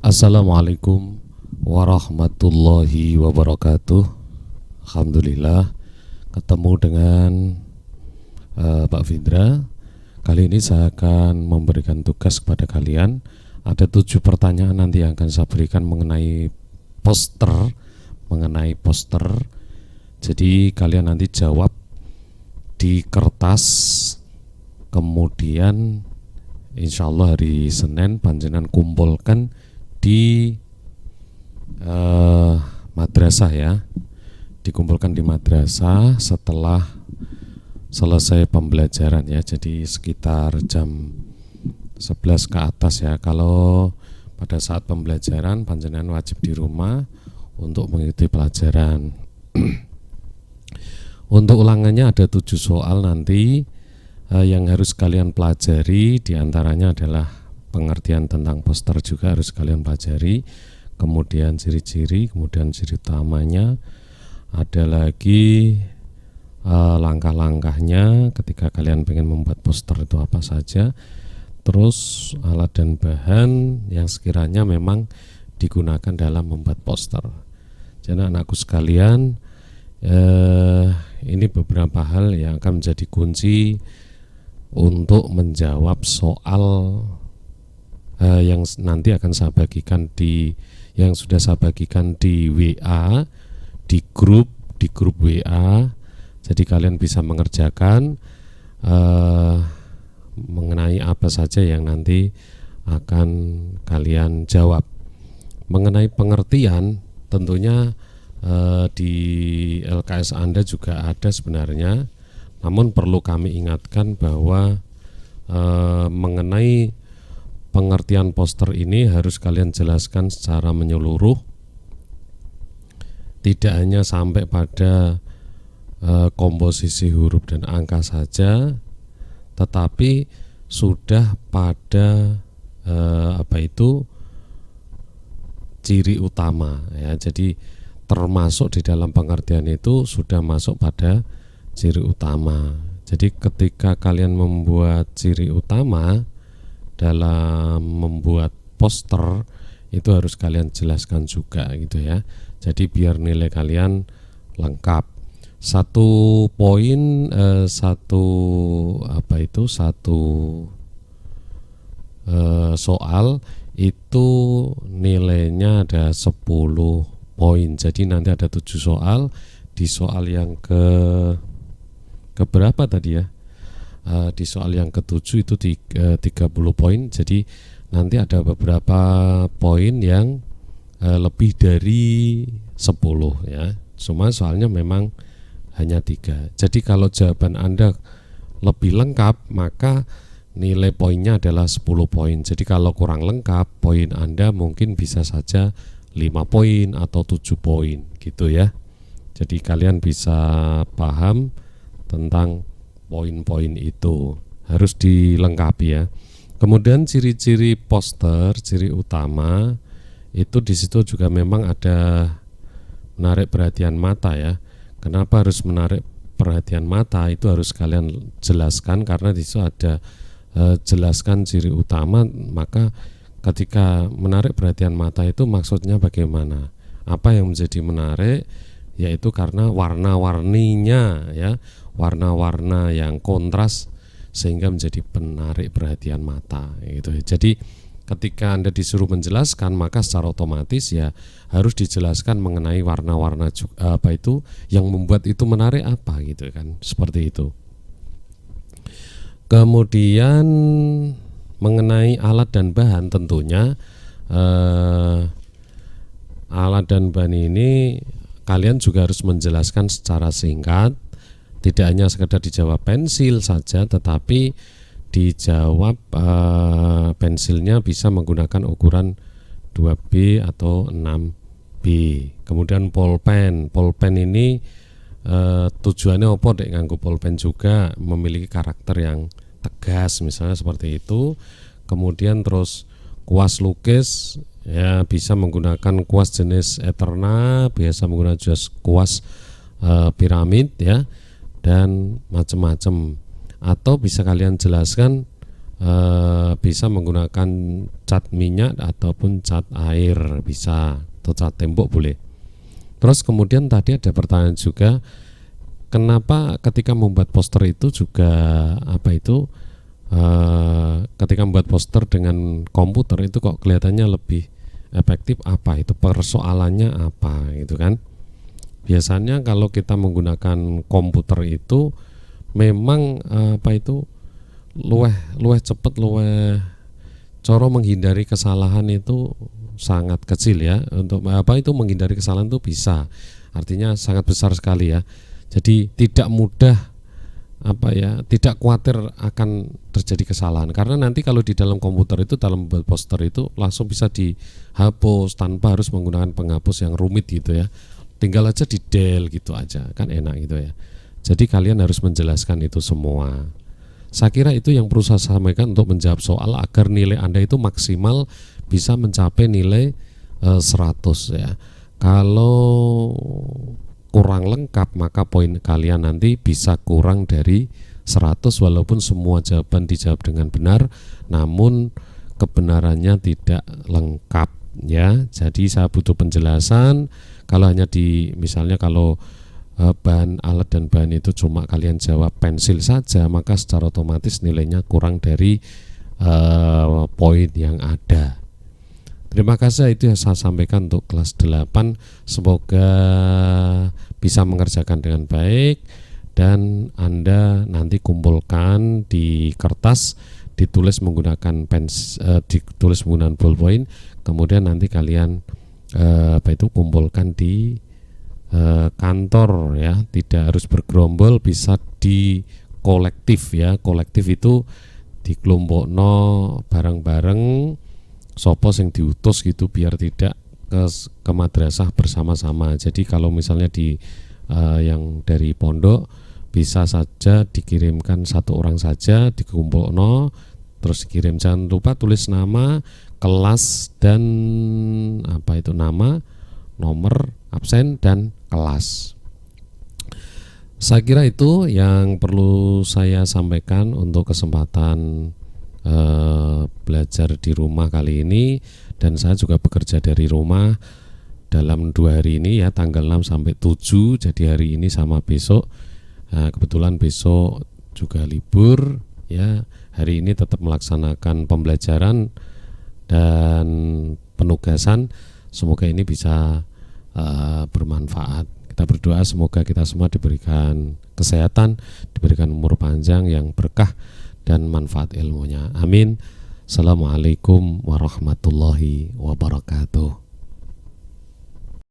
Assalamualaikum warahmatullahi wabarakatuh. Alhamdulillah ketemu dengan Pak Findra. Kali ini saya akan memberikan tugas kepada kalian. Ada 7 pertanyaan nanti yang akan saya berikan mengenai poster. Jadi kalian nanti jawab di kertas. Kemudian insya Allah hari Senin panjenengan kumpulkan di madrasah ya, dikumpulkan di madrasah setelah selesai pembelajaran ya, jadi sekitar jam 11 ke atas ya. Kalau pada saat pembelajaran panjenengan wajib di rumah untuk mengikuti pelajaran. Untuk ulangannya ada 7 soal nanti yang harus kalian pelajari, diantaranya adalah pengertian tentang poster juga harus kalian pelajari, kemudian ciri-ciri, kemudian ciri utamanya, ada lagi langkah-langkahnya ketika kalian pengen membuat poster itu apa saja, terus alat dan bahan yang sekiranya memang digunakan dalam membuat poster. Jadi anakku sekalian, ini beberapa hal yang akan menjadi kunci untuk menjawab soal yang nanti akan saya bagikan yang sudah saya bagikan di WA, di grup WA. Jadi kalian bisa mengerjakan mengenai apa saja yang nanti akan kalian jawab. Mengenai pengertian tentunya di LKS Anda juga ada sebenarnya, namun perlu kami ingatkan bahwa mengenai pengertian poster ini harus kalian jelaskan secara menyeluruh, tidak hanya sampai pada komposisi huruf dan angka saja, tetapi sudah pada ciri utama ya. Jadi termasuk di dalam pengertian itu sudah masuk pada ciri utama. Jadi ketika kalian membuat ciri utama dalam membuat poster itu harus kalian jelaskan juga gitu ya. Jadi biar nilai kalian lengkap. Satu soal itu nilainya ada 10 poin. Jadi nanti ada 7 soal. Di soal yang keberapa tadi ya? Di soal yang ke-7 itu 30 poin. Jadi nanti ada beberapa poin yang lebih dari 10 ya. Cuma soalnya memang hanya 3. Jadi kalau jawaban Anda lebih lengkap, maka nilai poinnya adalah 10 poin. Jadi kalau kurang lengkap, poin Anda mungkin bisa saja 5 poin atau 7 poin gitu ya. Jadi kalian bisa paham tentang poin-poin itu harus dilengkapi ya. Kemudian ciri-ciri poster, ciri utama itu di situ juga memang ada menarik perhatian mata ya. Kenapa harus menarik perhatian mata? Itu harus kalian jelaskan karena di situ ada jelaskan ciri utama. Maka ketika menarik perhatian mata itu maksudnya bagaimana? Apa yang menjadi menarik? Yaitu karena warna-warninya ya. Warna-warna yang kontras sehingga menjadi penarik perhatian mata gitu. Jadi ketika Anda disuruh menjelaskan, maka secara otomatis ya harus dijelaskan mengenai warna-warna yang membuat itu menarik apa gitu kan, seperti itu. Kemudian mengenai alat dan bahan, tentunya alat dan bahan ini kalian juga harus menjelaskan secara singkat. Tidak hanya sekedar dijawab pensil saja, tetapi dijawab pensilnya bisa menggunakan ukuran 2B atau 6B. Kemudian pulpen ini tujuannya apa? Dek nganggo pulpen juga memiliki karakter yang tegas, misalnya seperti itu. Kemudian terus kuas lukis ya, bisa menggunakan kuas jenis Eterna, biasa menggunakan kuas piramid ya, dan macam-macam. Atau bisa kalian jelaskan bisa menggunakan cat minyak ataupun cat air bisa, atau cat tembok boleh. Terus kemudian tadi ada pertanyaan juga, kenapa ketika membuat poster itu juga ketika membuat poster dengan komputer itu kok kelihatannya lebih efektif, apa itu persoalannya apa gitu kan? Biasanya kalau kita menggunakan komputer itu memang luweh cepet, luweh coro menghindari kesalahan itu sangat kecil ya. Untuk menghindari kesalahan itu bisa, artinya sangat besar sekali ya. Jadi tidak mudah tidak khawatir akan terjadi kesalahan, karena nanti kalau di dalam komputer itu, dalam membuat poster itu langsung bisa dihapus tanpa harus menggunakan penghapus yang rumit gitu ya, tinggal aja di del gitu aja kan, enak gitu ya. Jadi kalian harus menjelaskan itu semua. Saya kira itu yang perlu saya sampaikan untuk menjawab soal agar nilai Anda itu maksimal bisa mencapai nilai 100 ya. Kalau kurang lengkap maka poin kalian nanti bisa kurang dari 100 walaupun semua jawaban dijawab dengan benar, namun kebenarannya tidak lengkap ya. Jadi saya butuh penjelasan. Kalau hanya misalnya kalau bahan alat dan bahan itu cuma kalian jawab pensil saja, maka secara otomatis nilainya kurang dari poin yang ada. Terima kasih, itu yang saya sampaikan untuk kelas 8. Semoga bisa mengerjakan dengan baik dan Anda nanti kumpulkan di kertas, ditulis menggunakan ditulis menggunakan ballpoint, kemudian nanti kalian kumpulkan di kantor ya, tidak harus bergerombol, bisa di kolektif ya. Kolektif itu di kelompokno bareng-bareng, sopo sing diutus gitu, biar tidak ke madrasah bersama-sama. Jadi kalau misalnya yang dari pondok bisa saja dikirimkan satu orang saja, dikumpulno terus dikirim. Jangan lupa tulis nama, kelas, dan nama, nomor absen, dan kelas. Saya kira itu yang perlu saya sampaikan untuk kesempatan belajar di rumah kali ini. Dan saya juga bekerja dari rumah dalam 2 hari ini ya, tanggal 6 sampai 7. Jadi hari ini sama besok. Kebetulan besok juga libur ya. Hari ini tetap melaksanakan pembelajaran dan penugasan. Semoga ini bisa bermanfaat. Kita berdoa semoga kita semua diberikan kesehatan, diberikan umur panjang yang berkah dan manfaat ilmunya. Amin. Assalamualaikum warahmatullahi wabarakatuh.